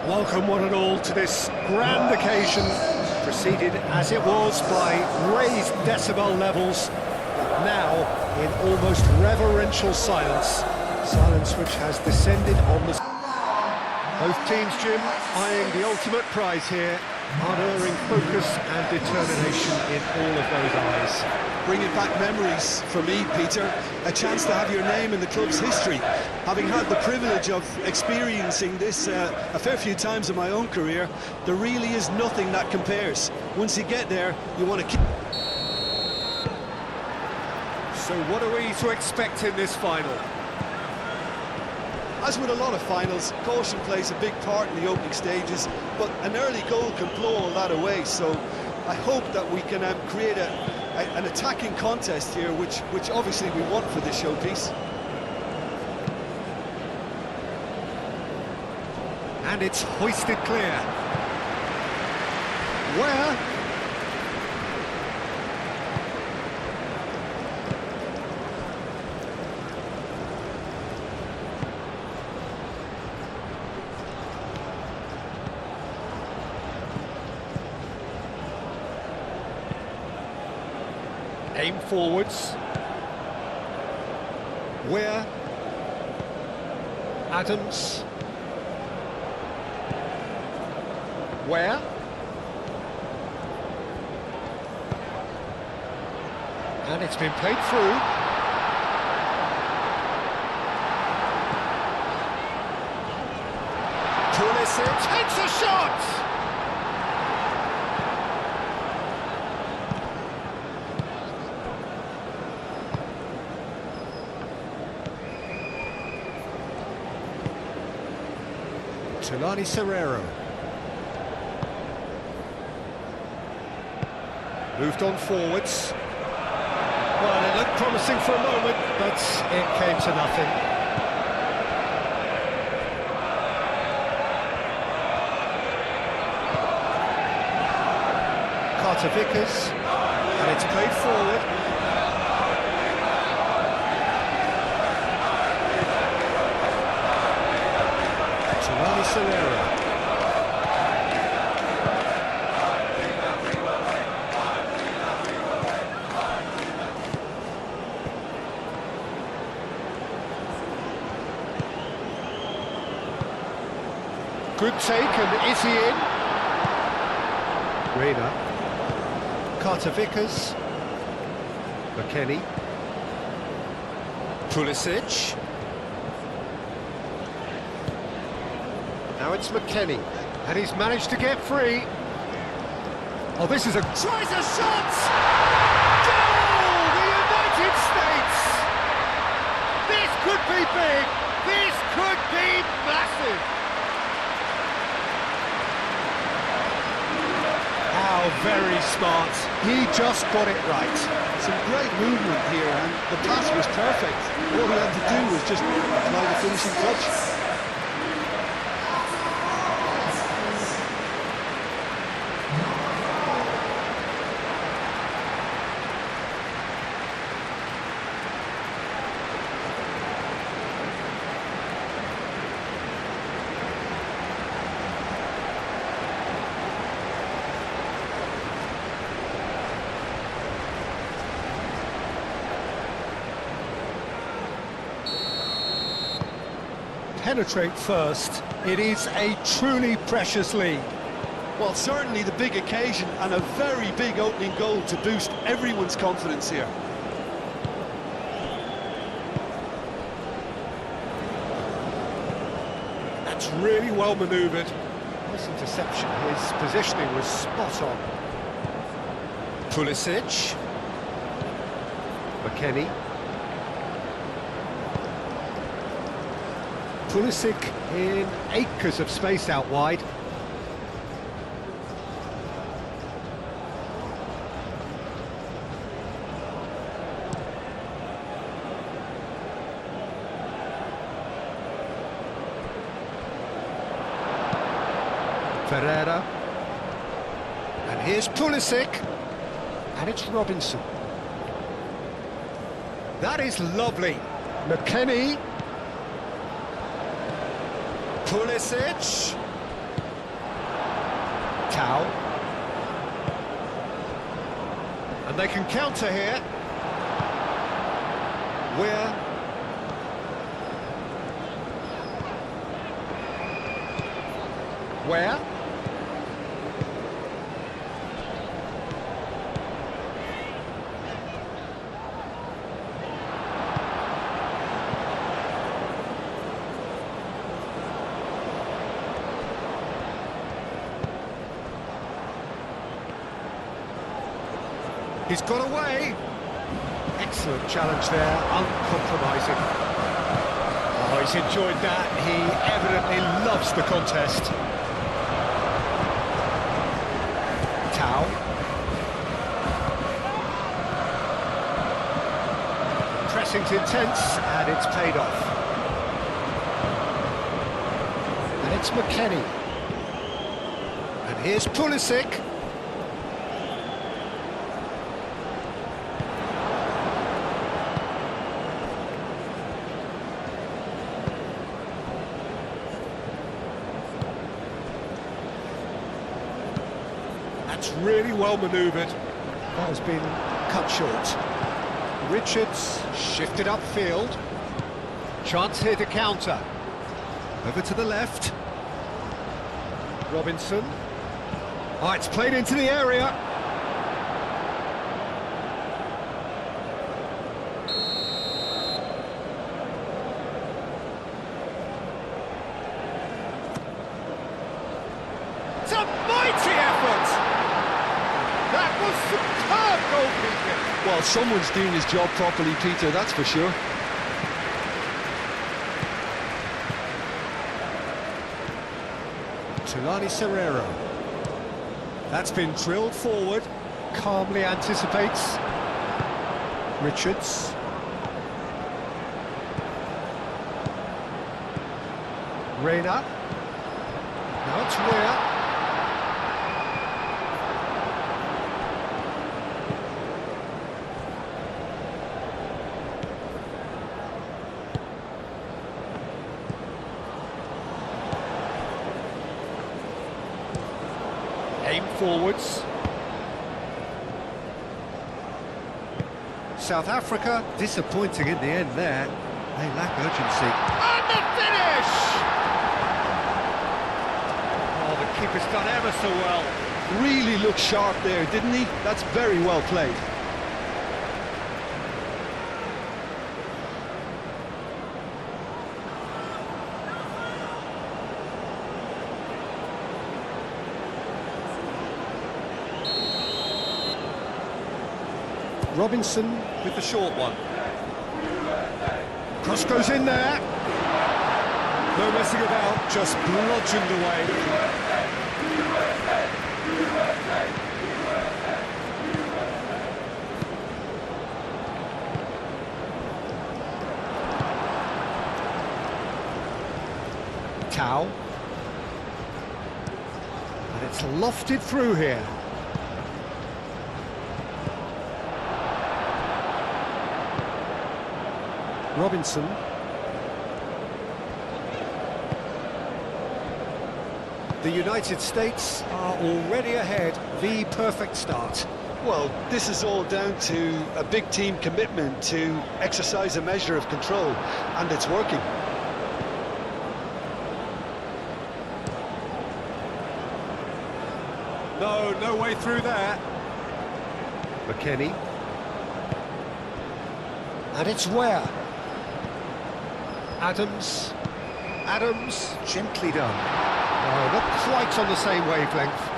Welcome one and all to this grand occasion, preceded as it was by raised decibel levels, but now in almost reverential silence, silence which has descended on the... Both teams, Jim, eyeing the ultimate prize here, unerring focus and determination in all of those eyes. Bringing back memories for me, Peter, a chance to have your name in the club's history. Having had the privilege of experiencing this a fair few times in my own career, there really is nothing that compares. Once you get there, you want to keep... So what are we to expect in this final? As with a lot of finals, caution plays a big part in the opening stages, but an early goal can blow all that away, so I hope that we can create an attacking contest here, which obviously we want for this showpiece. And it's hoisted clear. Where? Aim forwards. Where? Adams. Where? And it's been played through. Pulisic takes a shot! Tulani Serrero. Moved on forwards. Well, it looked promising for a moment, but it came to nothing. Carter Vickers, and it's played forward. Tulani Serrero. Good take, and is he in? Reina. Carter Vickers. McKennie. Pulisic. Now it's McKennie, and he's managed to get free. Oh, this is a... Tries a shot! Goal! The United States! This could be big! This could be massive! How very smart. He just got it right. Some great movement here, and the pass was perfect. All he had to do was just apply the finishing touch. Penetrate first. It is a truly precious lead. Well, certainly the big occasion and a very big opening goal to boost everyone's confidence here. That's really well manoeuvred. Nice interception. His positioning was spot on. Pulisic. McKennie. Pulisic in acres of space out wide. Ferreira. And here's Pulisic. And it's Robinson. That is lovely. McKennie. Pulisic. Tau. And they can counter here. Weir. Where? He's got away. Excellent challenge there, uncompromising. Oh, he's enjoyed that. He evidently loves the contest. Tau. Pressing's intense, and it's paid off. And it's McKennie. And here's Pulisic. That's really well manoeuvred. That has been cut short. Richards shifted upfield. Chance here to counter. Over to the left. Robinson. Oh, it's played into the area. It's a mighty effort! That was superb goalkeeping. Well, someone's doing his job properly, Peter, that's for sure. Tulani Serrero. That's been drilled forward. Calmly anticipates. Richards. Reina. Now it's Weir. Aim forwards. South Africa disappointing in the end there. They lack urgency. And the finish! Oh, the keeper's done ever so well. Really looked sharp there, didn't he? That's very well played. Robinson with the short one. Cross goes in there. No messing about, just bludgeoned away. Tau. And it's lofted through here. Robinson. The United States are already ahead. The perfect start. Well, this is all down to a big team commitment to exercise a measure of control, and it's working. No way through there. McKennie. And it's Weir. Adams, gently done. Oh, not quite on the same wavelength.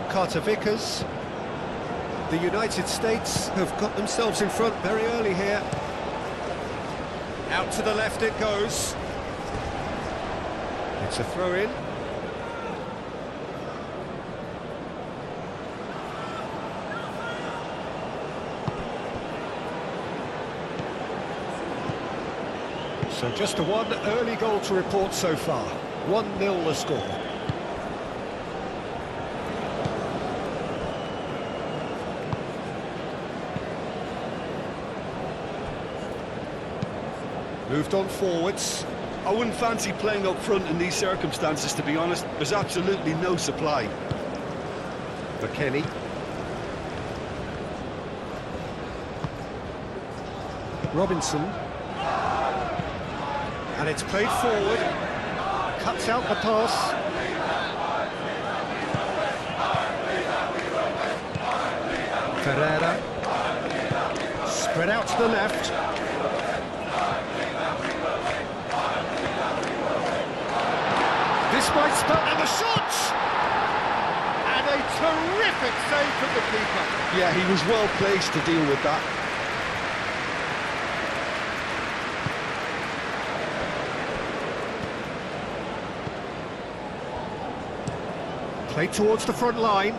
Carter Vickers. The United States have got themselves in front very early here. Out to the left it goes. It's a throw-in. So just a one early goal to report so far. 1-0 the score. Moved on forwards. I wouldn't fancy playing up front in these circumstances, to be honest. There's absolutely no supply. McKennie. Robinson. And it's played forward. Cuts out the pass. Ferreira. Spread out to the left. This might spell, and the shot! And a terrific save from the keeper. Yeah, he was well placed to deal with that. Played towards the front line.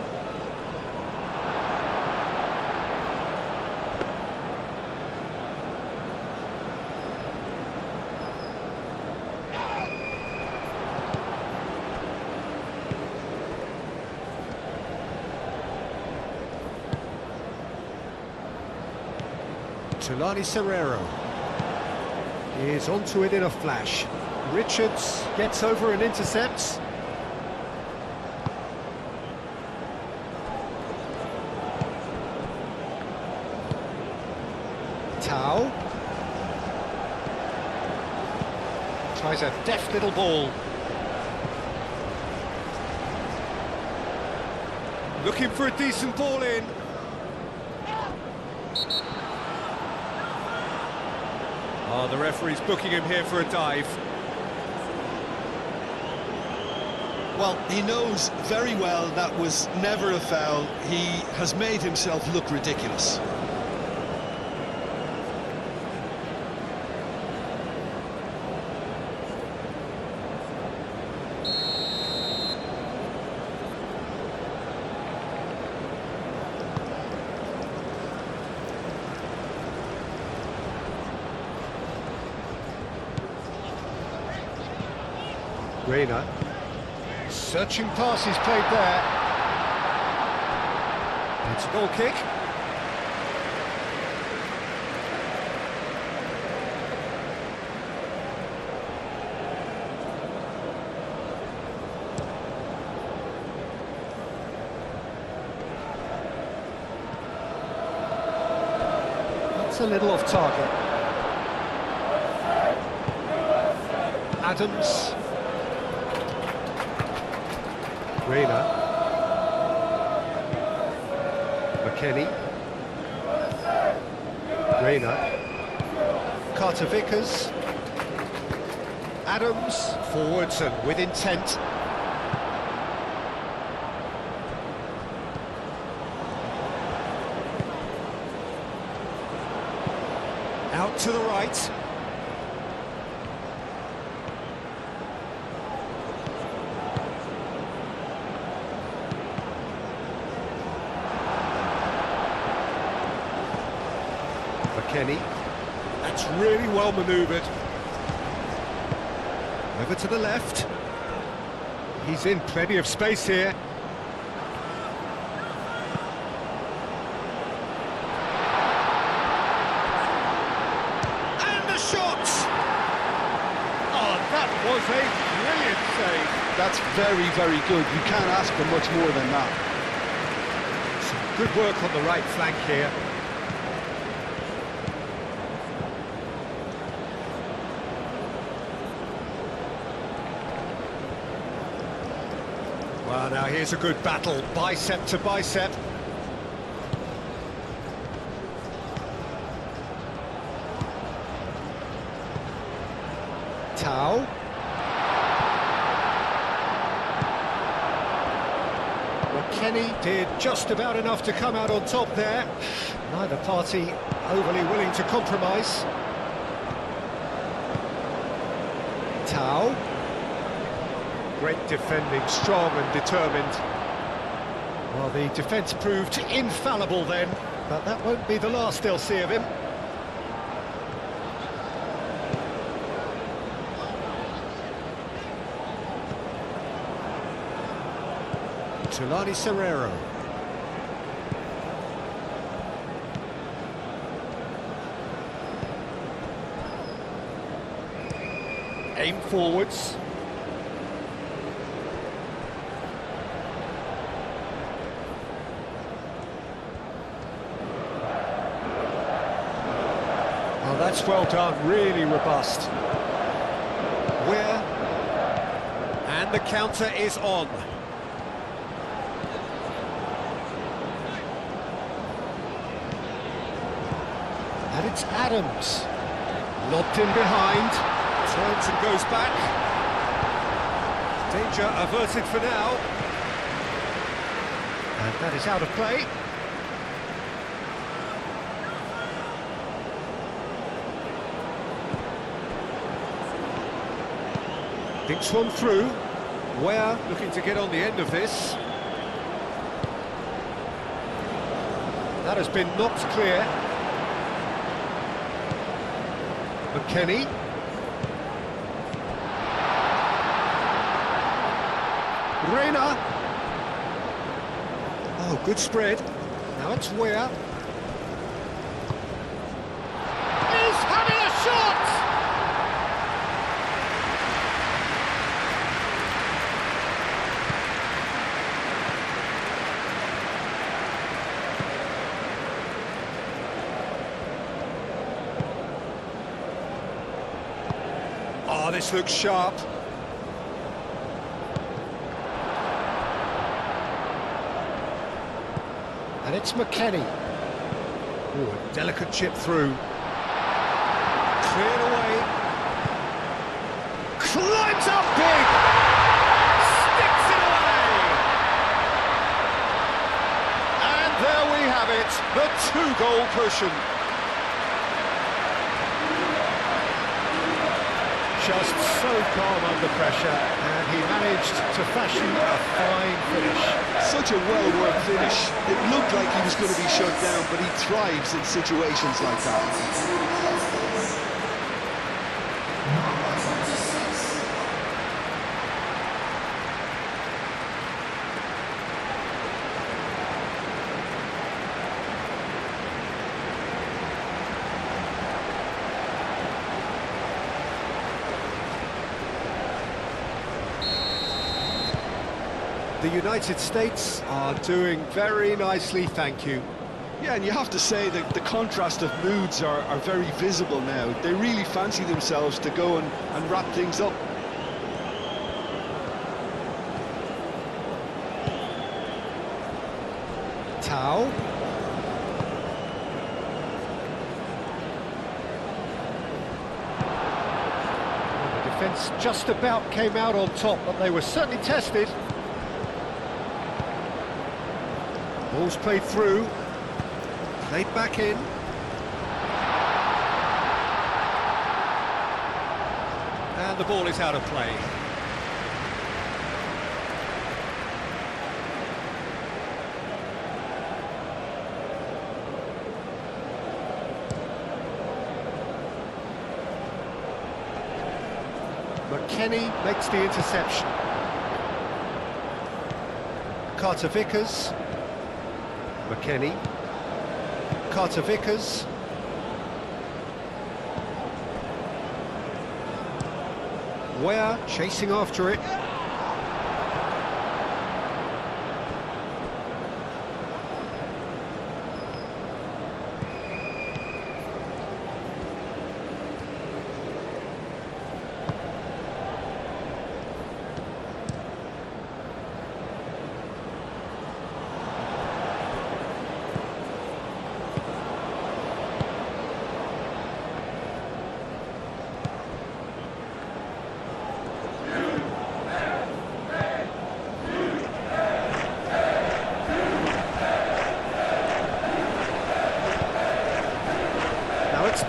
Tulani Serrero is onto it in a flash. Richards gets over and intercepts. Tau tries a deft little ball. Looking for a decent ball in. Oh, the referee's booking him here for a dive. Well, he knows very well that was never a foul. He has made himself look ridiculous. Reina, searching passes played there. It's a goal kick. That's a little off target. Adams. Reina. McKennie. Reina. Carter Vickers. Adams. Forwards and with intent. Out to the right. McKennie. That's really well manoeuvred. Over to the left. He's in plenty of space here. And the shot! Oh, that was a brilliant save. That's very, very good. You can't ask for much more than that. Some good work on the right flank here. Well, now here's a good battle, bicep to bicep. Tau. McKennie did just about enough to come out on top there. Neither party overly willing to compromise. Tau. Great defending, strong and determined. Well, the defence proved infallible then, but that won't be the last they'll see of him. Tulani Serrero. Aim forwards. Oh, that's well done, really robust. Where? And the counter is on. And it's Adams. Lobbed in behind. Turns and goes back. Danger averted for now. And that is out of play. Dinks one through. Ware looking to get on the end of this. That has been knocked clear. McKennie. Reina. Oh, good spread. Now it's Ware. He's having a shot! Oh, this looks sharp. And it's McKennie. Ooh, a delicate chip through. Cleared away. Climbs up big! Sticks it away! And there we have it, the two-goal cushion. Just so calm under pressure, and he managed to fashion a fine finish. Such a well-worked finish. It looked like he was going to be shut down, but he thrives in situations like that. The United States are doing very nicely, thank you. Yeah, and you have to say that the contrast of moods are very visible now. They really fancy themselves to go and wrap things up. Tau. Well, the defence just about came out on top, but they were certainly tested. Ball's played through, played back in. And the ball is out of play. McKennie makes the interception. Carter Vickers. McKennie, Carter Vickers, Ware chasing after it.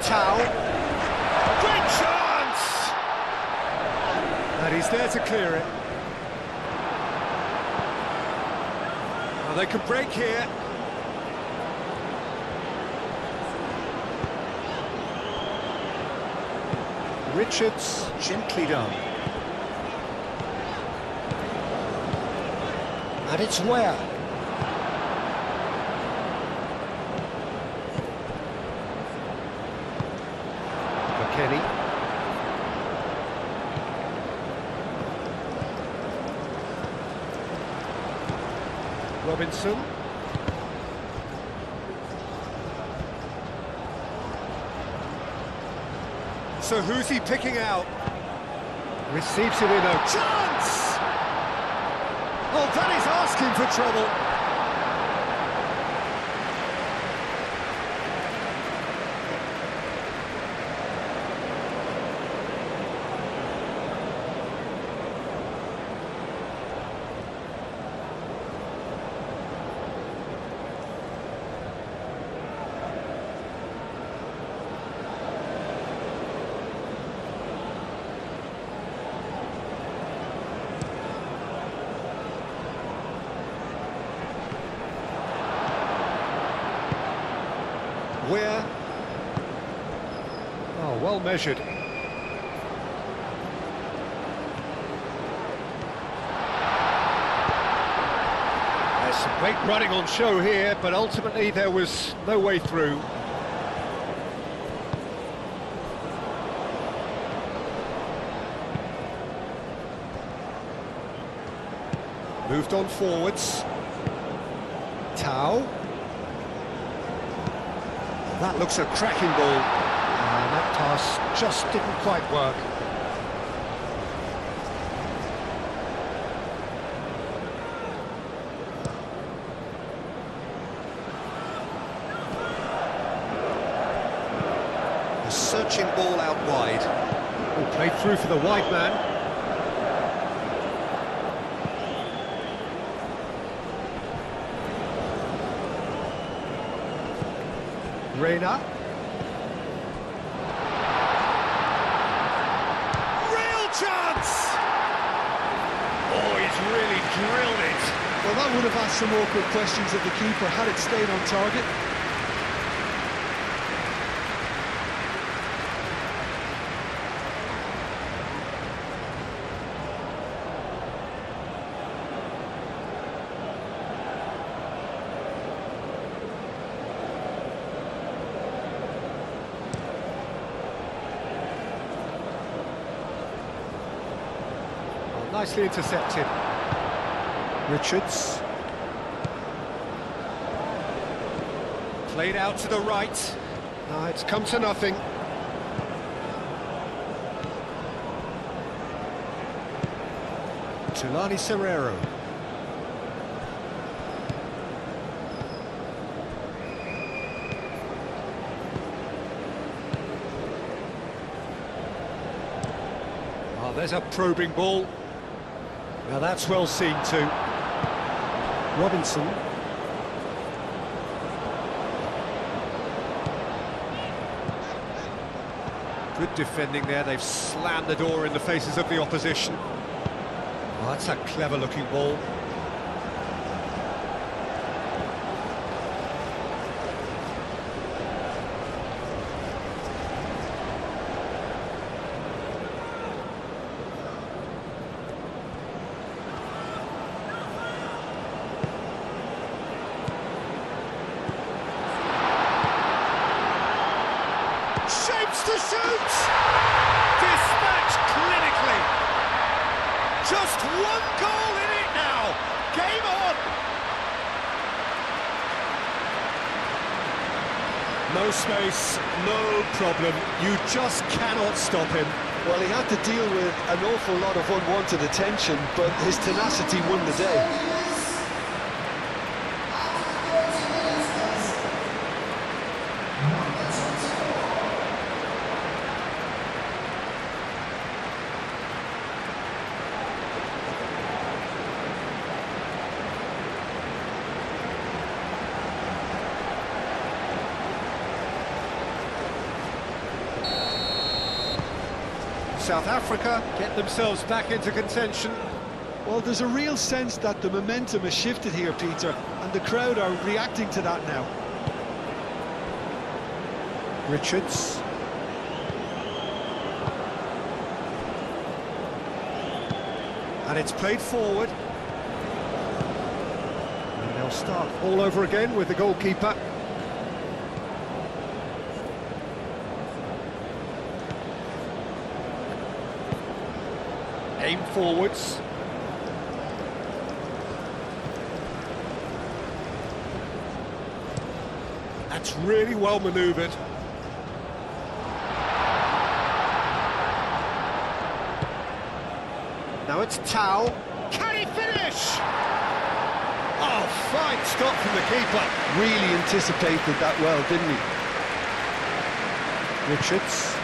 Tau. Great chance! And he's there to clear it. Well, they could break here. Richards, gently done. And it's where? Kenny. Robinson. So who's he picking out? Receives it in a chance! Oh, that is asking for trouble. Where? Oh, well measured. There's some great running on show here, but ultimately there was no way through. Moved on forwards. Tau. That looks a cracking ball. And that pass just didn't quite work. A searching ball out wide. Oh, played through for the wide man. Reina. Real chance! Oh, he's really drilled it. Well, that would have asked some awkward questions of the keeper had it stayed on target. Nicely intercepted. Richards. Played out to the right. It's come to nothing. Tulani Serrero. Oh, there's a probing ball. Now that's well seen too. Robinson. Good defending there, they've slammed the door in the faces of the opposition. Oh, that's a clever looking ball. Shapes to shoot! Dispatched clinically! Just one goal in it now! Game on! No space, no problem. You just cannot stop him. Well, he had to deal with an awful lot of unwanted attention, but his tenacity won the day. South Africa get themselves back into contention. Well, there's a real sense that the momentum has shifted here, Peter, and the crowd are reacting to that now. Richards. And it's played forward. They'll start all over again with the goalkeeper. Aim forwards. That's really well manoeuvred. Now it's Tau. Can he finish? Oh, fine stop from the keeper. Really anticipated that well, didn't he? Richards.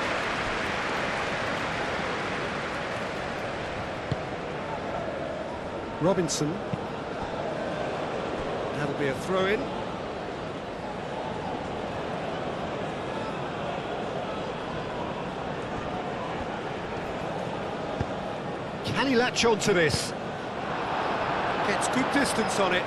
Robinson. That'll be a throw-in. Can he latch on to this? Gets good distance on it.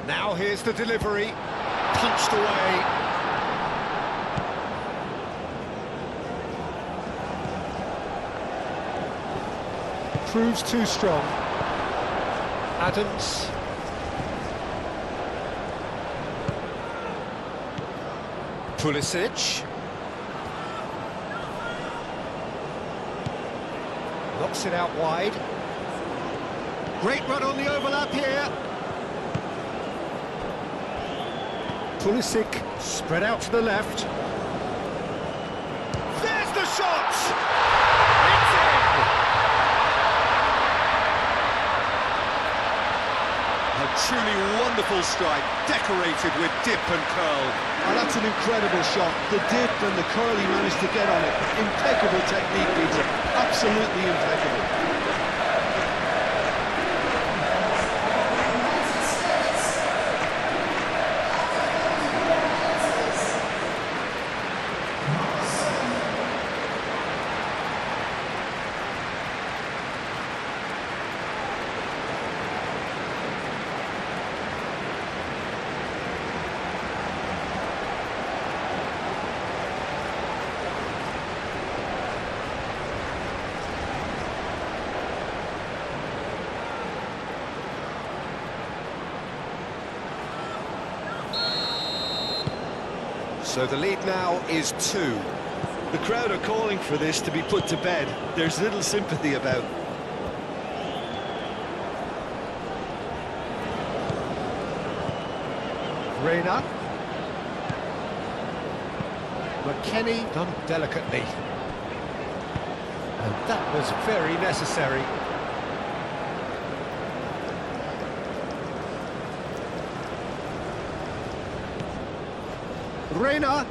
Now here's the delivery, punched away. Proves too strong. Adams. Pulisic. Knocks it out wide. Great run on the overlap here. Pulisic spread out to the left. There's the shot! It's in! A truly wonderful strike, decorated with dip and curl. Oh, that's an incredible shot. The dip and the curl he managed to get on it. Impeccable technique, Peter. Absolutely impeccable. So the lead now is 2. The crowd are calling for this to be put to bed. There's little sympathy about. Reina. McKennie done delicately. And that was very necessary. Reina.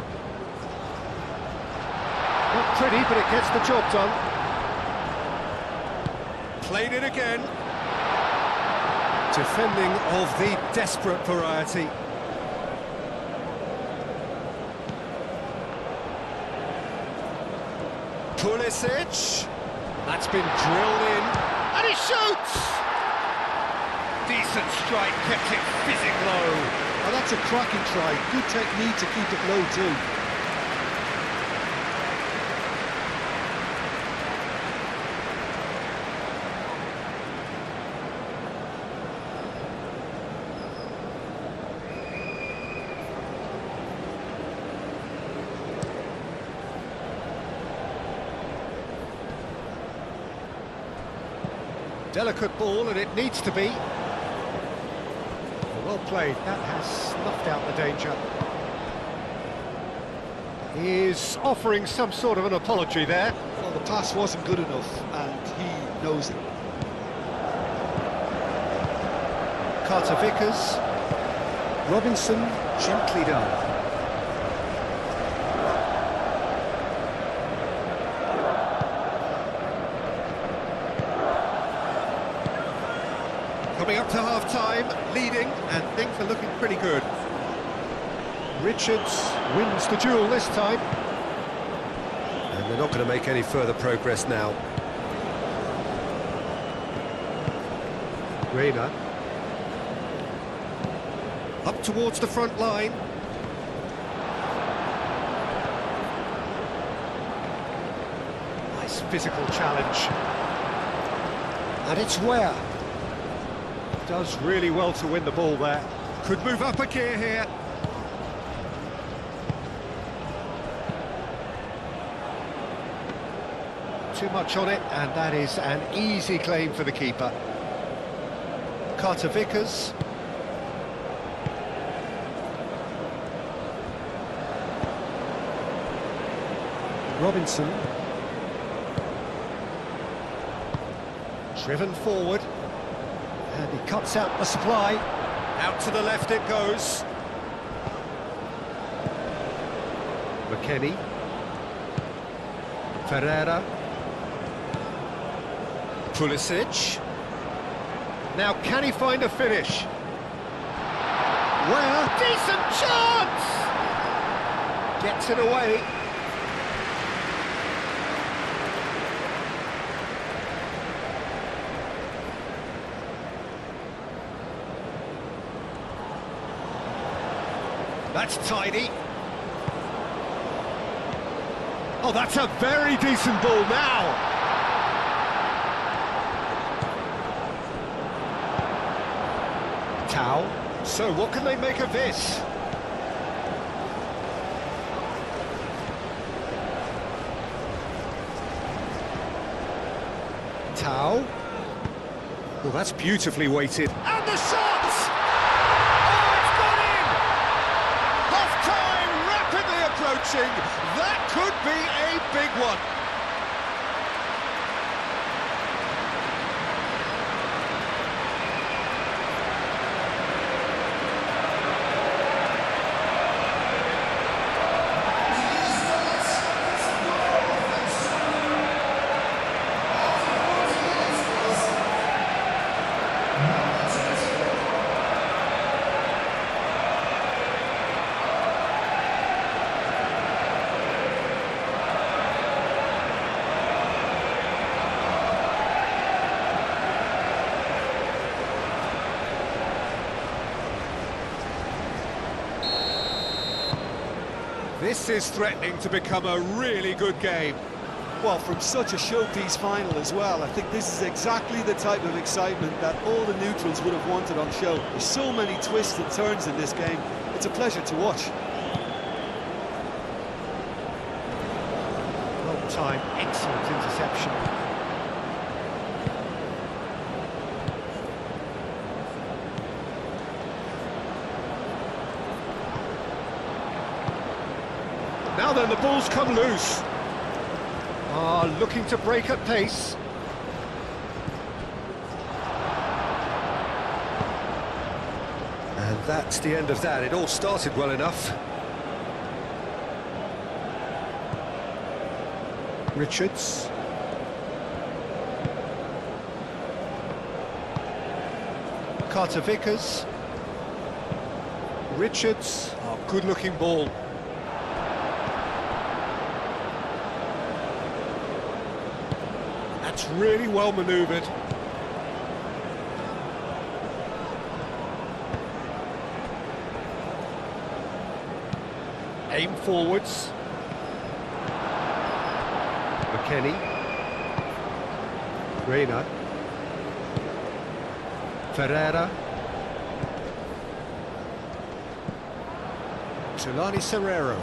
Not pretty, but it gets the job done. Played it again. Defending of the desperate variety. Pulisic. That's been drilled in. And he shoots! Decent strike, kept it fizzing low. Oh, that's a cracking try. Good technique to keep it low too. Delicate ball, and it needs to be. Well played, that has snuffed out the danger. He's offering some sort of an apology there. Well, the pass wasn't good enough, and he knows it. Carter Vickers. Robinson, gently done. Coming up to half-time, leading, and things are looking pretty good. Richards wins the duel this time. And they're not going to make any further progress now. Reina. Up towards the front line. Nice physical challenge. And it's Ware. Does really well to win the ball there. Could move up a gear here. Too much on it, and that is an easy claim for the keeper. Carter Vickers. Robinson. Driven forward. And he cuts out the supply. Out to the left it goes. McKennie. Ferreira. Pulisic. Now can he find a finish? Well, decent chance! Gets it away. That's tidy. Oh, that's a very decent ball now. Tau. So what can they make of this? Tau. Well, that's beautifully weighted. And the shot! That could be a big one. This is threatening to become a really good game. Well, from such a showpiece final as well, I think this is exactly the type of excitement that all the neutrals would have wanted on show. There's so many twists and turns in this game. It's a pleasure to watch. Well timed, excellent interception. Now then, the ball's come loose. Looking to break at pace. And that's the end of that. It all started well enough. Richards. Carter Vickers. Richards. Oh, good-looking ball. That's really well manoeuvred. Aim forwards. McKennie. Reina. Ferreira. Tulani Serrero.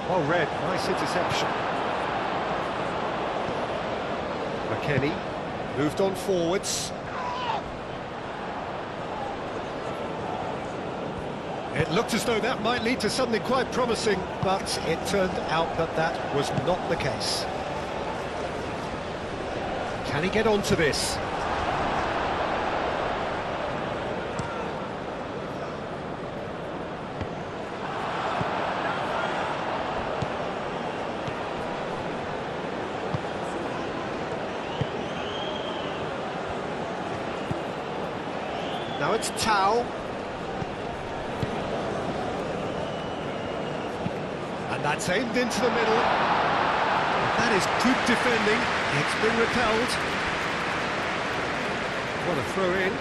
Well read, nice interception. McKennie moved on forwards. It looked as though that might lead to something quite promising, but it turned out that that was not the case. Can he get onto this? Now it's Tau. And that's aimed into the middle. That is good defending. It's been repelled. What a throw in.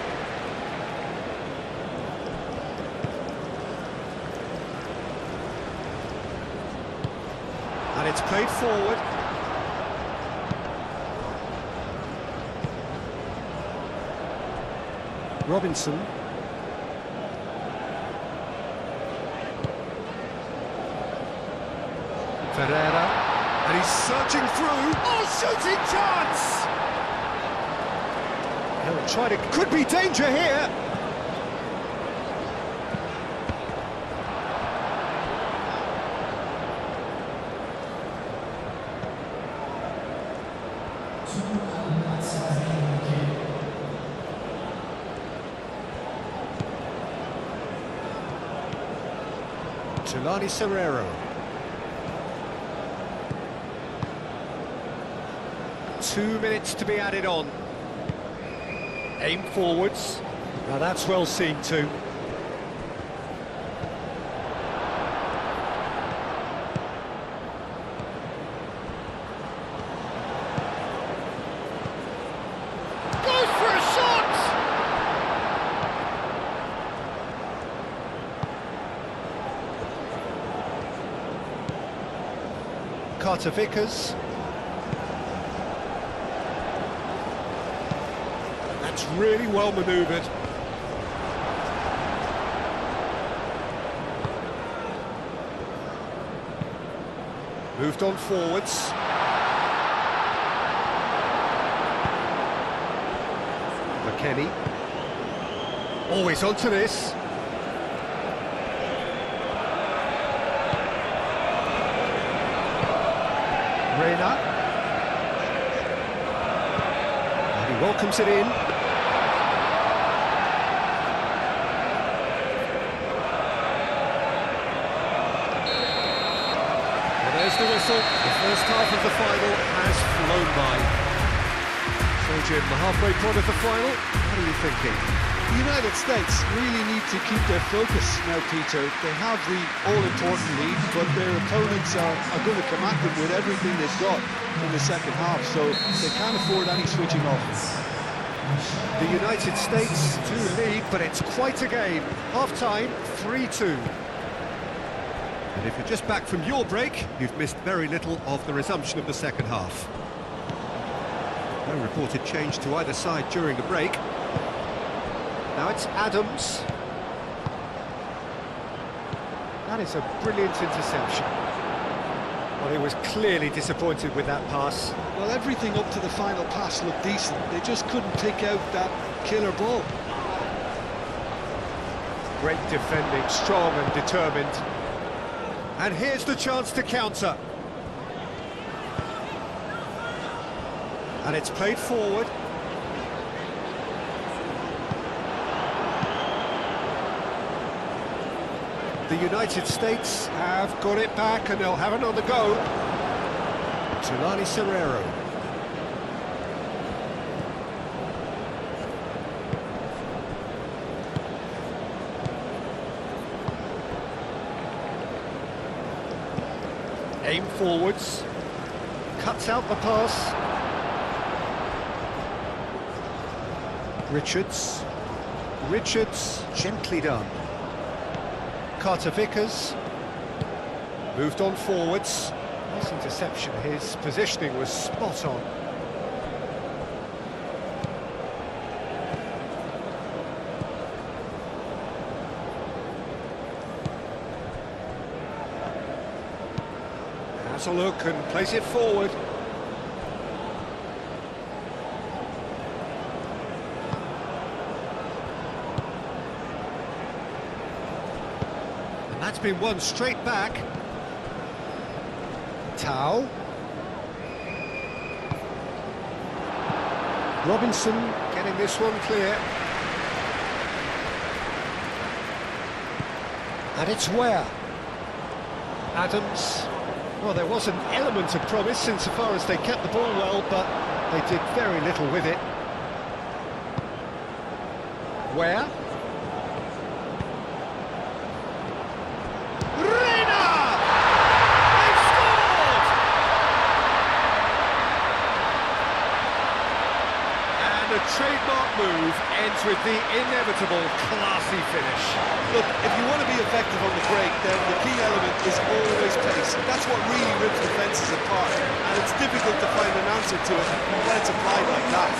it's played forward. Robinson. Ferreira. And he's searching through. Oh, shooting chance! He'll try to... Could be danger here! Tulani Serrero. 2 minutes to be added on. Aim forwards. Now that's well seen too. Goes for a shot! Carter Vickers. That's really well manoeuvred. Moved on forwards. McKennie. Always onto this. Reina. And he welcomes it in. There's the whistle. The first half of the final has flown by. So Jim, the halfway point of the final, what are you thinking? The United States really need to keep their focus now, Peter. They have the all-important lead, but their opponents are going to come at them with everything they've got in the second half, so they can't afford any switching off. The United States to lead, but it's quite a game. Half-time, 3-2. And if you're just back from your break, you've missed very little of the resumption of the second half. No reported change to either side during the break. Now it's Adams. That is a brilliant interception. Well, he was clearly disappointed with that pass. Well, everything up to the final pass looked decent. They just couldn't pick out that killer ball. Great defending, strong and determined. And here's the chance to counter. And it's played forward. The United States have got it back and they'll have it on the go. Tulani Serrero. Aim forwards, cuts out the pass. Richards, gently done. Carter Vickers, moved on forwards. Nice interception, his positioning was spot on. Has a look and plays it forward. And that's been won straight back. Tao. Robinson getting this one clear. And it's where? Adams. Well, there was an element of promise insofar as they kept the ball well, but they did very little with it. Where? Reina! They've scored! And a trademark move ends with the inevitable classy finish. Look, if you want to be effective on the break, then the key element is always pace. That's what really rips defences apart, and it's difficult to find an answer to it when it's applied like that.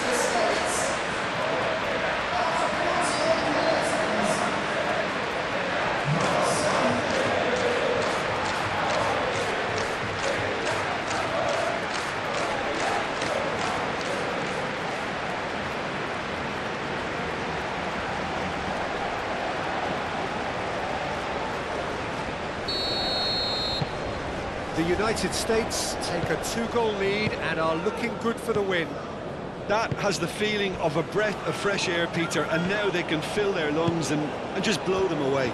The United States take a 2-goal lead and are looking good for the win. That has the feeling of a breath of fresh air, Peter, and now they can fill their lungs and just blow them away.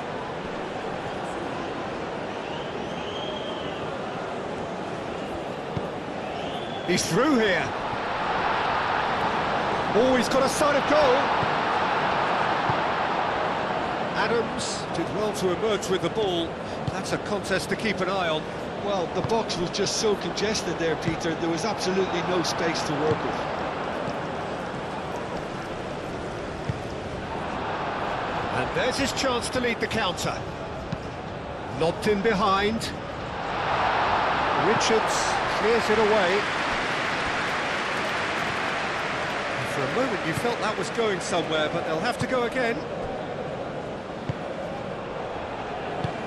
He's through here. Oh, he's got a sight of goal. Adams did well to emerge with the ball. That's a contest to keep an eye on. Well, the box was just so congested there, Peter. There was absolutely no space to work with. And there's his chance to lead the counter. Lobbed in behind. Richards clears it away. And for a moment you felt that was going somewhere, but they'll have to go again.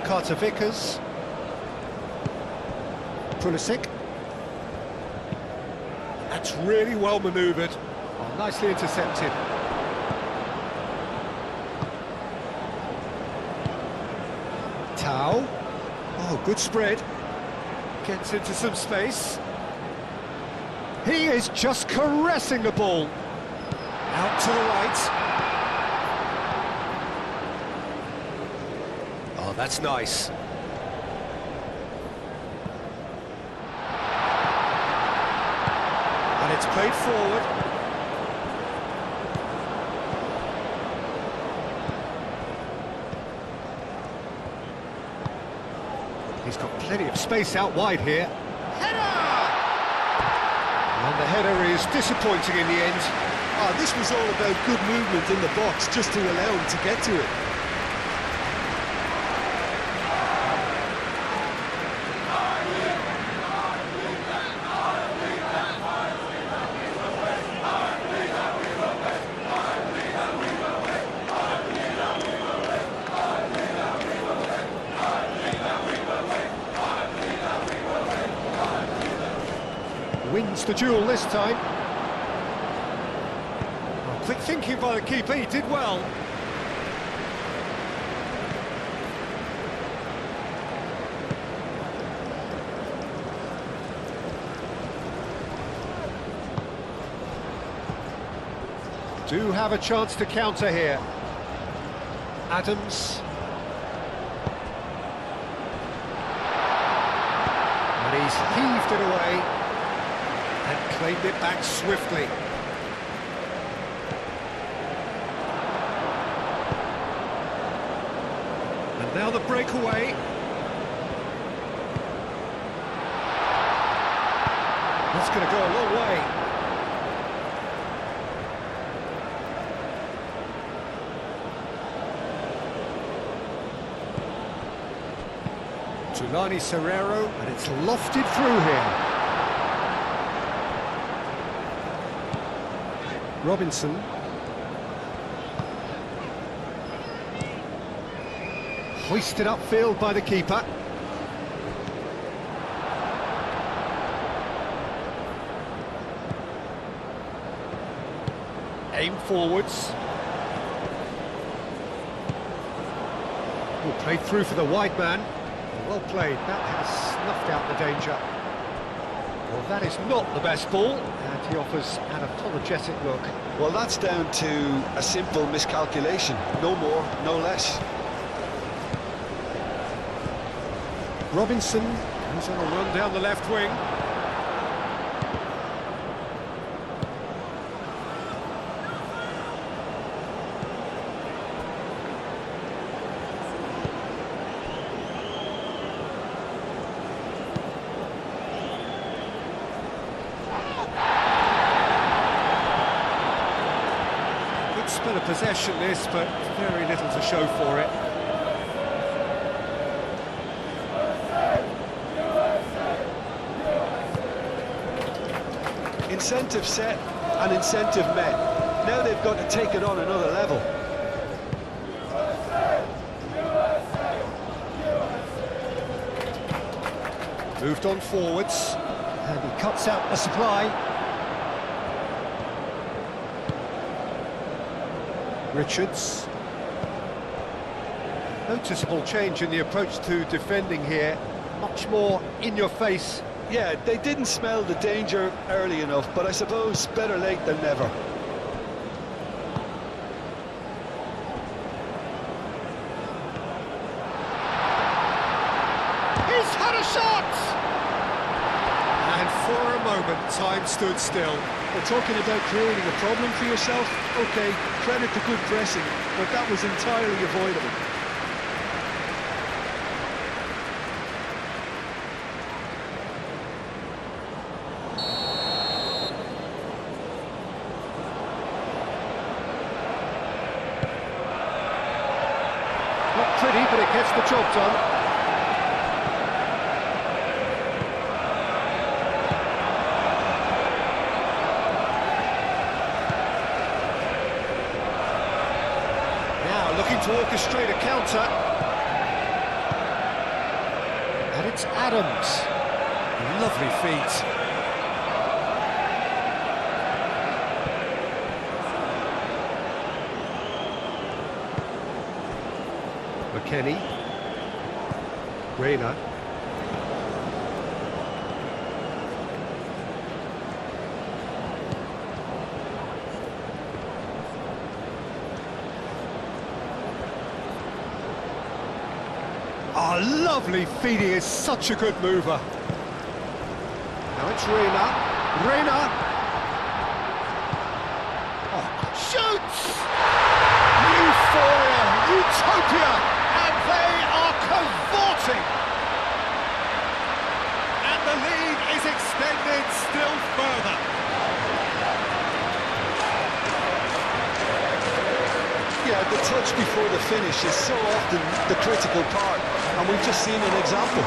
Carter Vickers. Pulisic. That's really well manoeuvred. Oh, nicely intercepted. Tau. Oh, good spread. Gets into some space. He is just caressing the ball. Out to the right. Oh, that's nice. And it's played forward. He's got plenty of space out wide here. Header! And the header is disappointing in the end. Oh, this was all about good movement in the box just to allow him to get to it. Wins the duel this time. Oh, quick thinking by the keeper, he did well. Do have a chance to counter here. Adams. And he's heaved it away. And claimed it back swiftly. And now the breakaway. That's going to go a long way. Tulani Serrero, and it's lofted through here. Robinson. Hoisted upfield by the keeper. Aim forwards. Played through for the wide man. Well played, that has snuffed out the danger. Well, that is not the best ball, and he offers an apologetic look. Well, that's down to a simple miscalculation. No more, no less. Robinson goes on a run down the left wing. Spell of possession this, but very little to show for it. Incentive set and incentive met. Now they've got to take it on another level. Moved on forwards, and he cuts out the supply. Richards. Noticeable change in the approach to defending here. Much more in your face. Yeah, they didn't smell the danger early enough, but I suppose better late than never. He's had a shot! And for a moment, time stood still. They're talking about creating a problem for yourself. OK, credit to good pressing, but that was entirely avoidable. Not pretty, but it gets the job done. Looking to orchestrate a counter. And it's Adams. Lovely feet. McKennie. Reyna. Oh, lovely feet, he is such a good mover. Now it's Reyna. Reyna! Oh, shoots! Euphoria, utopia, and they are cavorting! And the lead is extended still further. Yeah, the touch before the finish is so often the critical part, and we've just seen an example.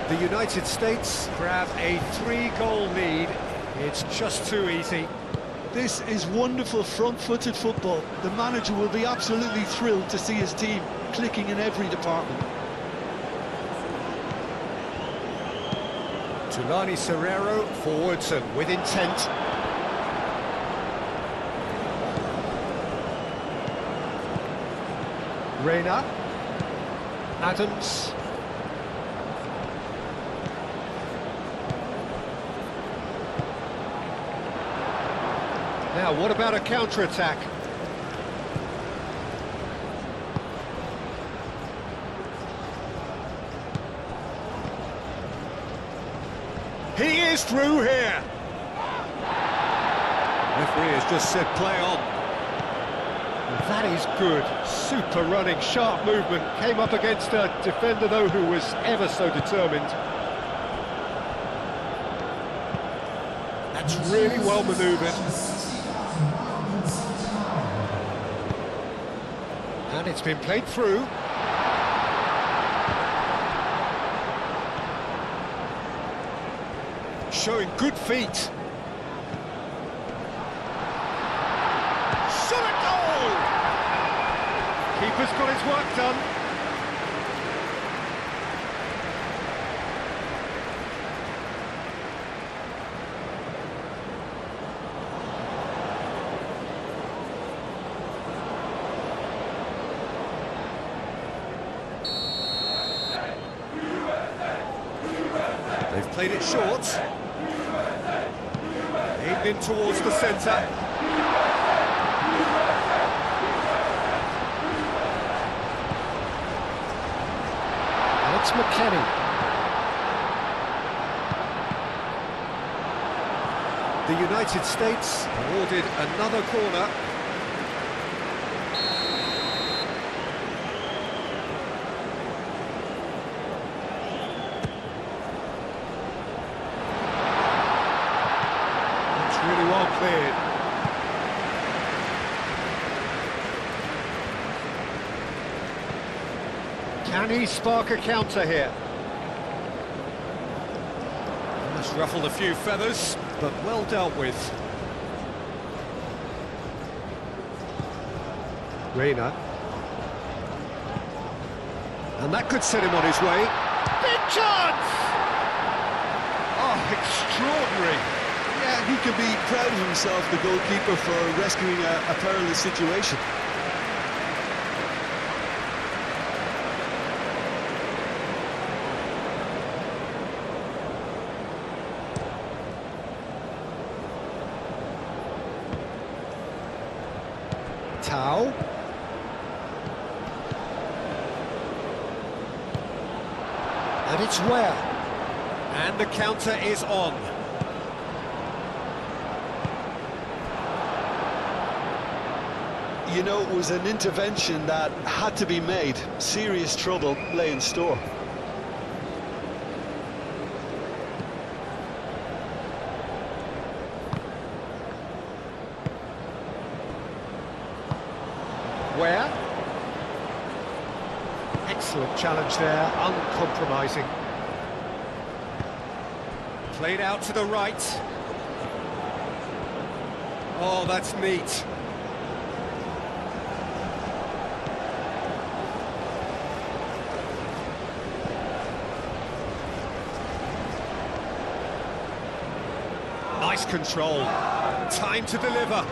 The United States grab a 3-goal lead. It's just too easy. This is wonderful front-footed football. The manager will be absolutely thrilled to see his team clicking in every department. Tulani Serrero forwards and with intent. Reyna. Adams. Now, what about a counter-attack? He is through here. Referee has just said play on. And that is good. Super running, sharp movement. Came up against a defender, though, who was ever so determined. That's really well manoeuvred. And it's been played through. Showing good feet. Shot at goal! Keeper's got his work done. They've played it short. Aimed in towards the centre. And it's McKennie. The United States awarded another corner. It's really well cleared. Can he spark a counter here? Almost ruffled a few feathers, but well dealt with. Reina. And that could set him on his way. Big chance! Oh, extraordinary. Yeah, he can be proud of himself, the goalkeeper, for rescuing a perilous situation. Tau. And it's where? And the counter is on. You know, it was an intervention that had to be made. Serious trouble lay in store. Where? Excellent challenge there, uncompromising. Played out to the right. Oh, that's neat. Nice control. Time to deliver.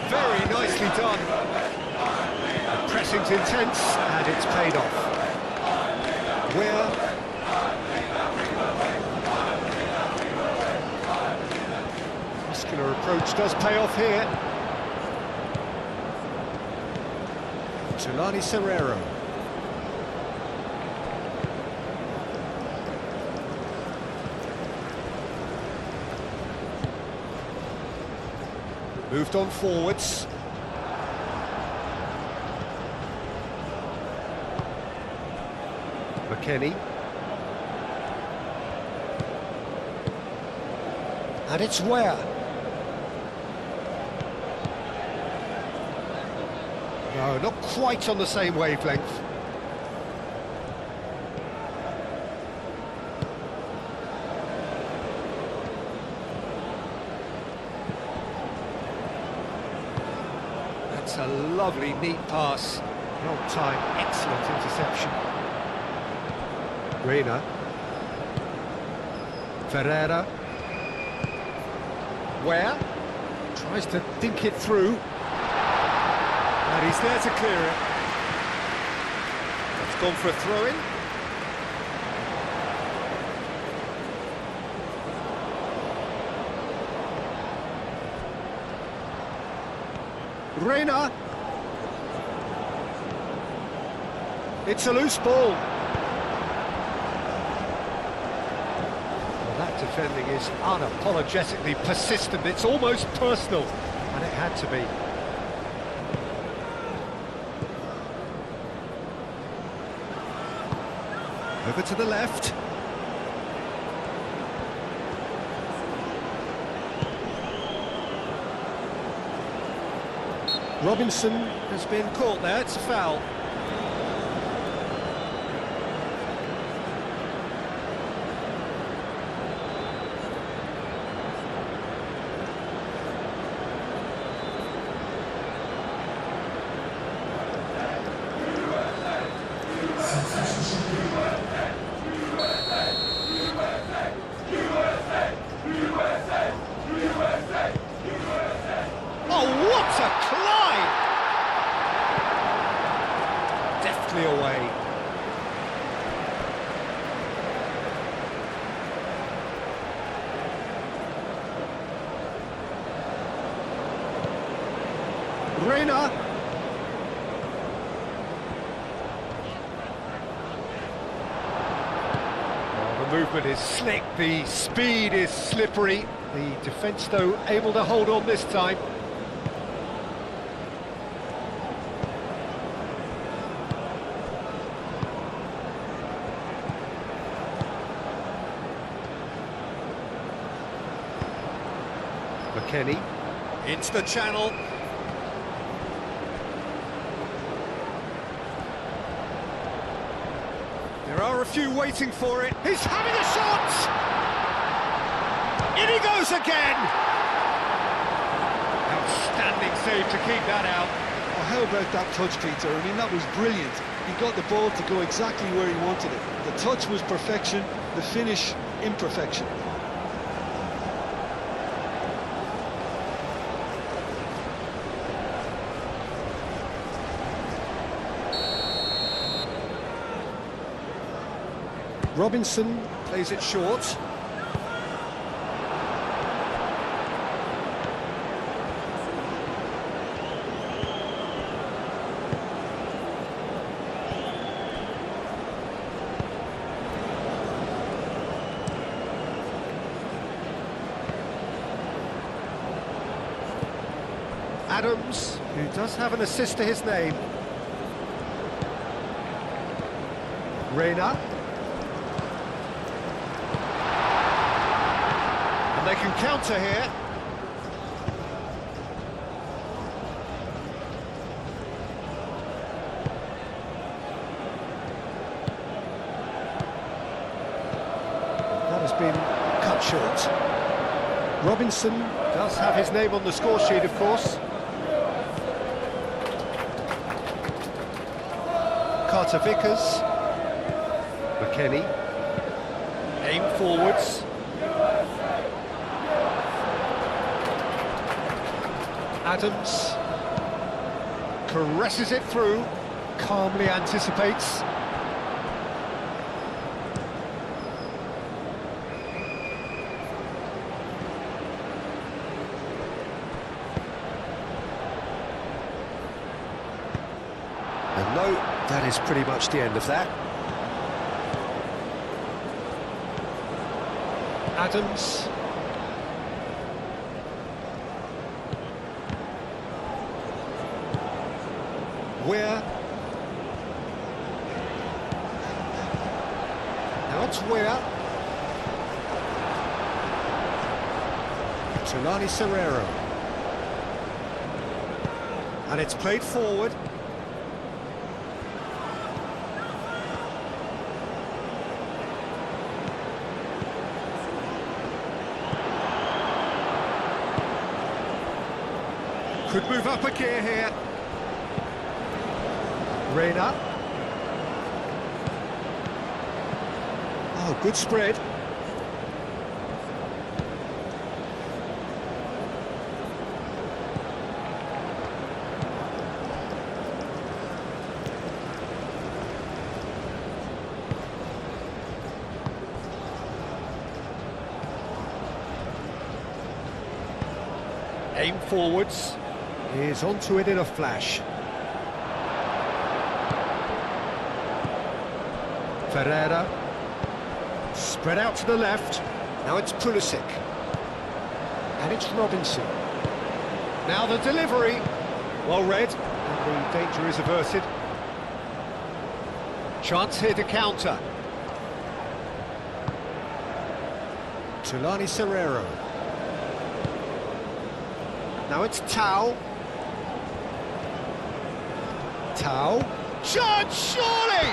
Very nicely done. The pressing's intense, and it's paid off. Where? Muscular approach does pay off here. Tulani Serrero. Moved on forwards. McKennie. And it's where? No, not quite on the same wavelength. That's a lovely, neat pass. Long time, excellent interception. Reina. Ferreira. Where? Tries to think it through. And he's there to clear it. It's gone for a throw-in. Reina. It's a loose ball. Well, that defending is unapologetically persistent. It's almost personal, and it had to be. Over to the left. Robinson has been caught there, it's a foul. Oh, what a climb! Deftly away. Reina. movement is slick, the speed is slippery. The defence, though, able to hold on this time. McKennie into the channel. There are a few waiting for it. He's having a shot! In he goes again! Outstanding save to keep that out. Oh, how about that touch, Peter? I mean, that was brilliant. He got the ball to go exactly where he wanted it. The touch was perfection, the finish, imperfection. Robinson plays it short. Adams, who does have an assist to his name. Reina. And they can counter here. That has been cut short. Robinson does have his name on the score sheet, of course. Carter Vickers. McKennie. Aim forwards. Adams caresses it through, calmly anticipates. And no, that is pretty much the end of that. Adams. Where? Now it's Where. Tulani Serrero. And it's played forward. Could move up a gear here. Reina. Oh, good spread. Aim forwards. Is onto it in a flash. Ferreira. Spread out to the left. Now it's Pulisic. And it's Robinson. Now the delivery. Well read. And the danger is averted. Chance here to counter. Tulani Serrero. Now it's Tau. Tau. Shot, surely!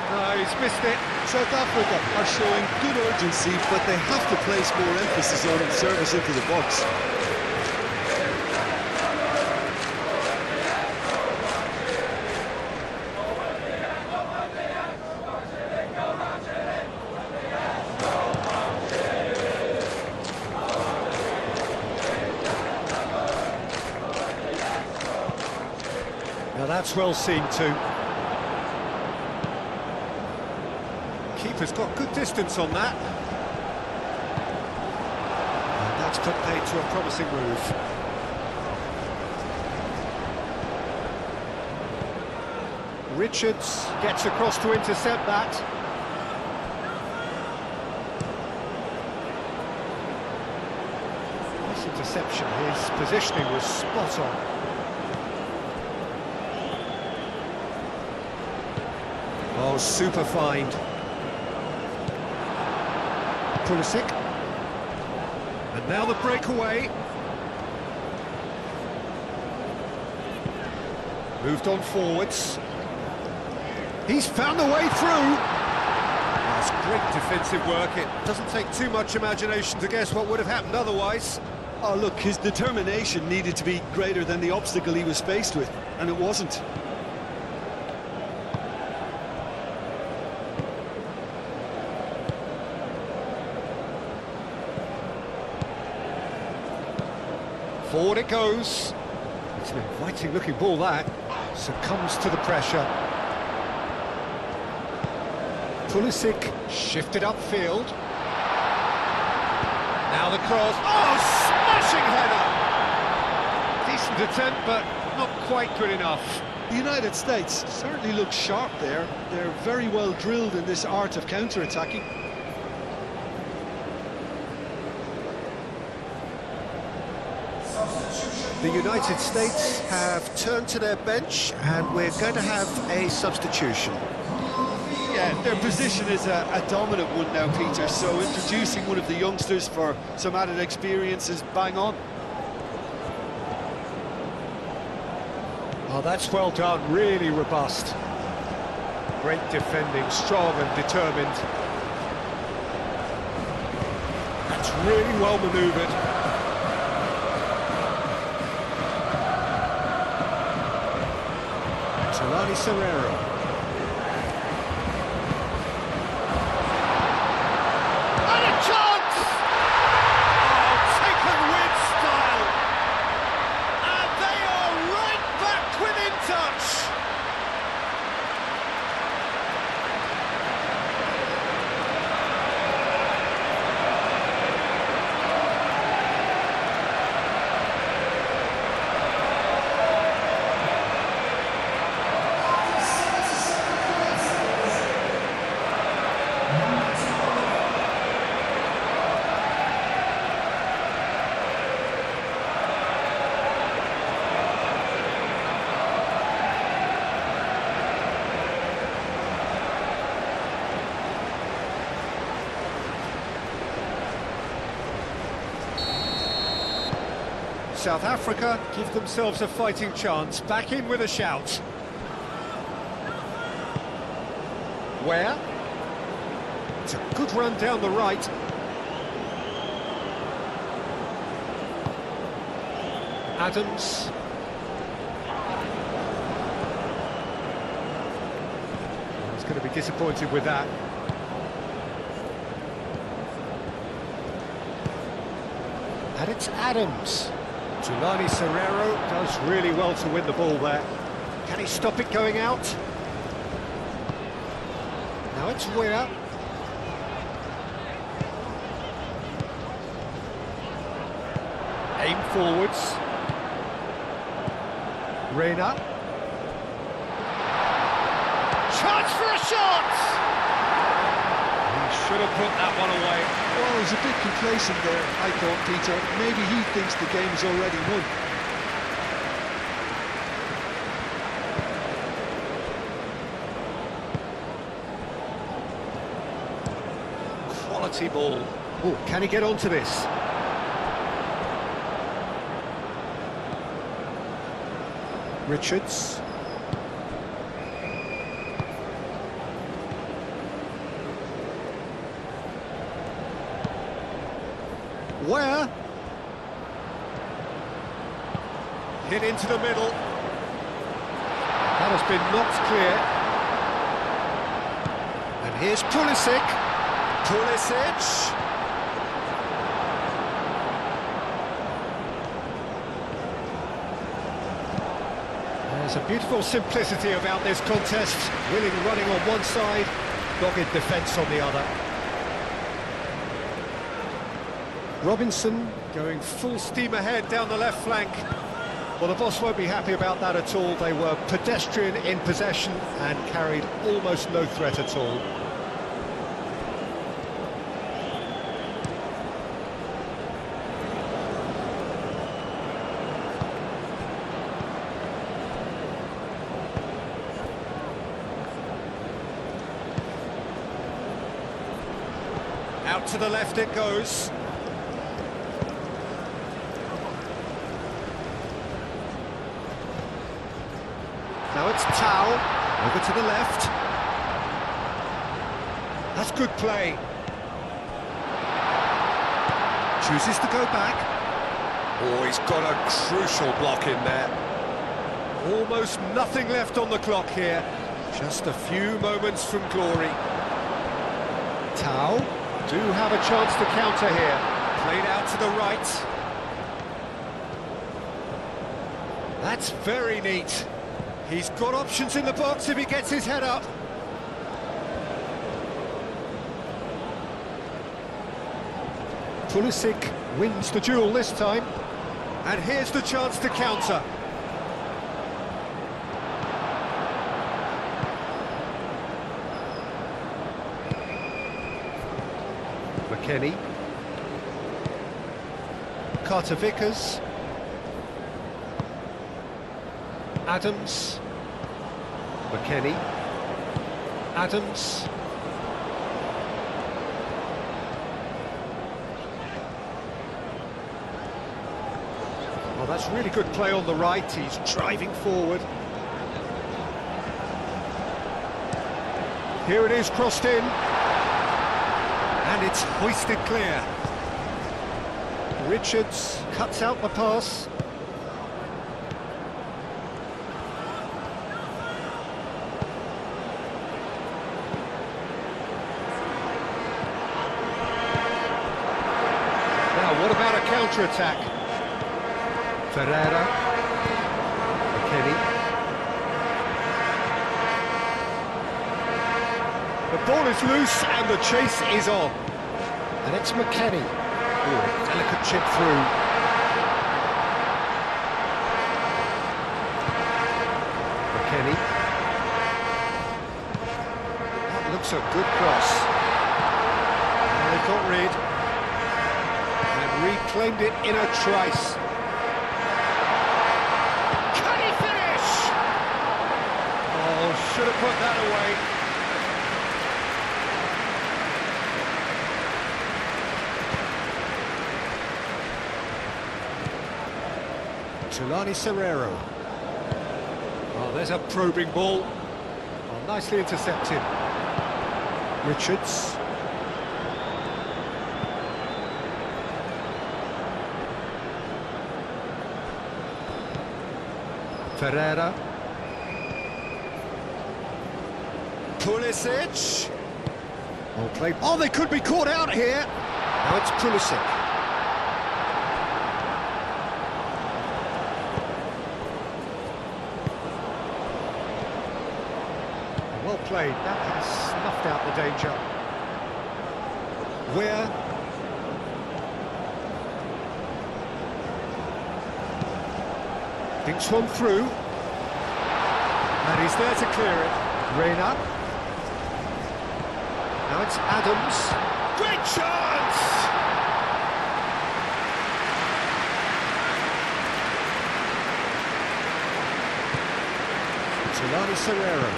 No, he's missed it. South Africa are showing good urgency, but they have to place more emphasis on service into the box. Now that's well seen too. Keeper's got good distance on that. And that's put paid to a promising move. Richards gets across to intercept that. Nice interception, his positioning was spot on. Oh, super find. Pulisic. And now the breakaway. Moved on forwards. He's found the way through. That's great defensive work. It doesn't take too much imagination to guess what would have happened otherwise. Oh, look, his determination needed to be greater than the obstacle he was faced with, and it wasn't. Forward it goes. It's an inviting looking ball, that. Succumbs to the pressure. Pulisic shifted upfield. Now the cross. Oh, smashing header! Decent attempt, but not quite good enough. The United States certainly look sharp there. They're very well drilled in this art of counter-attacking. The United States have turned to their bench, and we're going to have a substitution. Yeah, their position is a dominant one now, Peter, so introducing one of the youngsters for some added experience is bang on. Oh, that's well done, really robust. Great defending, strong and determined. That's really well manoeuvred. Serrero. And a chance! Oh, taken with style. And they are right back within touch. South Africa give themselves a fighting chance, back in with a shout. Where? It's a good run down the right. Adams. He's going to be disappointed with that. And it's Adams. Serrero does really well to win the ball there. Can he stop it going out? Now it's Weir. Aim forwards. Reina. Chance for a shot! He should have put that one away. Well, he's a bit complacent there, I thought, Peter. Maybe he thinks the game's already won. Quality ball. Oh, can he get onto this? Richards. Where? Hit into the middle. That has been knocked clear. And here's Pulisic. Pulisic. There's a beautiful simplicity about this contest. Willing running on one side, dogged defence on the other. Robinson going full steam ahead down the left flank. Well, the boss won't be happy about that at all. They were pedestrian in possession and carried almost no threat at all. Out to the left it goes. Now it's Tao, over to the left. That's good play. Chooses to go back. Oh, he's got a crucial block in there. Almost nothing left on the clock here. Just a few moments from glory. Tao do have a chance to counter here. Played out to the right. That's very neat. He's got options in the box if he gets his head up. Pulisic wins the duel this time. And here's the chance to counter. McKennie. Carter Vickers. Adams. McKennie. Adams. Well, that's really good play on the right. He's driving forward. Here it is, crossed in. And it's hoisted clear. Richards cuts out the pass. Now, what about a counter-attack? Ferreira. McKennie. The ball is loose and the chase is on. And it's McKennie. Oh, delicate chip through. McKennie. That looks a good cross. And they got rid. And reclaimed it in a trice. Can he finish? Oh, should have put that away. Tulani Serrero. Oh, there's a probing ball. Oh, nicely intercepted. Richards. Ferreira. Pulisic. Well played. Oh, they could be caught out here. Now it's Pulisic. Well played, that has snuffed out the danger. Where? Thinks one through. And he's there to clear it. Reina. Now it's Adams. Great chance! Tulani Serrero.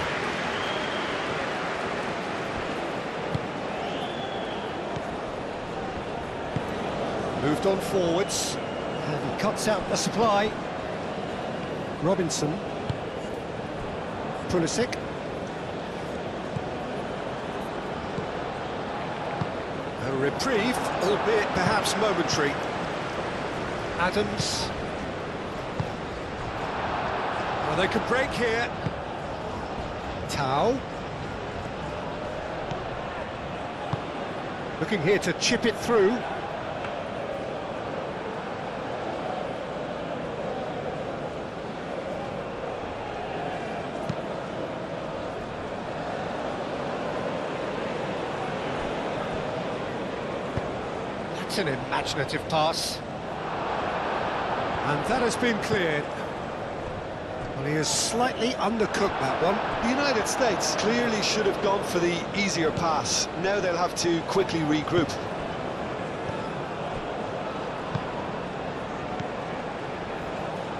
Moved on forwards, and he cuts out the supply. Robinson. Pulisic. A reprieve, albeit perhaps momentary. Adams. Well, they could break here. Tao. Looking here to chip it through. It's an imaginative pass. And that has been cleared. Well, he has slightly undercooked that one. The United States clearly should have gone for the easier pass. Now they'll have to quickly regroup.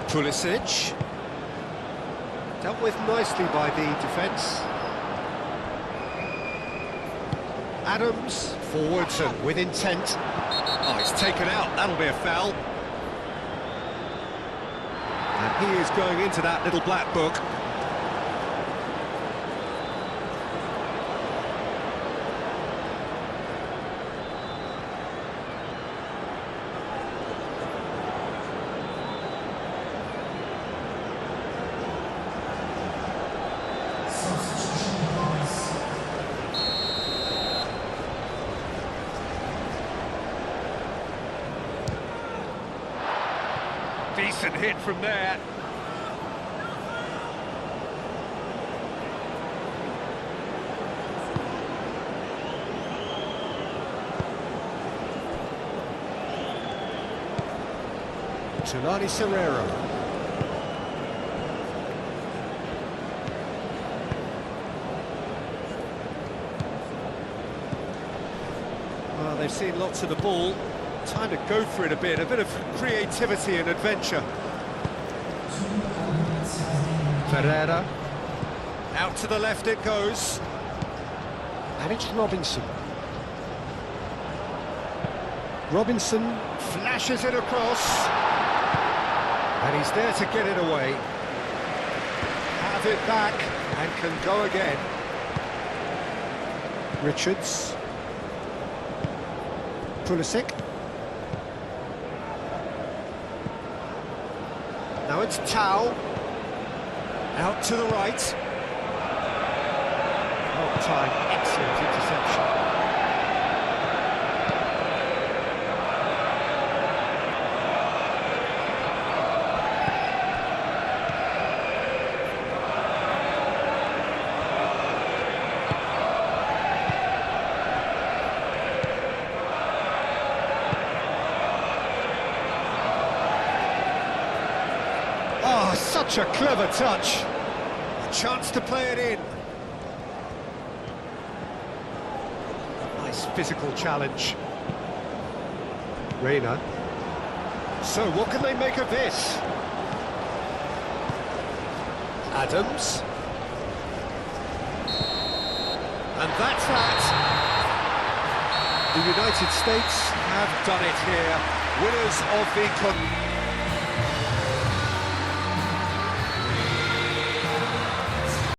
Pulisic. Dealt with nicely by the defence. Adams, forwards and with intent. Oh, he's taken out, that'll be a foul. And he is going into that little black book. Decent hit from there. Tulani Serrero. Well, they've seen lots of the ball. Time to go for it a bit of creativity and adventure. Ferreira. Out to the left it goes. And it's Robinson. Robinson flashes it across. And he's there to get it away. Have it back and can go again. Richards. Pulisic. Now it's Tau. Out to the right. Long time, excellent interception. Oh, such a clever touch. A chance to play it in. Nice physical challenge. Reina. So what can they make of this? Adams. And that's that. The United States have done it here. Winners of the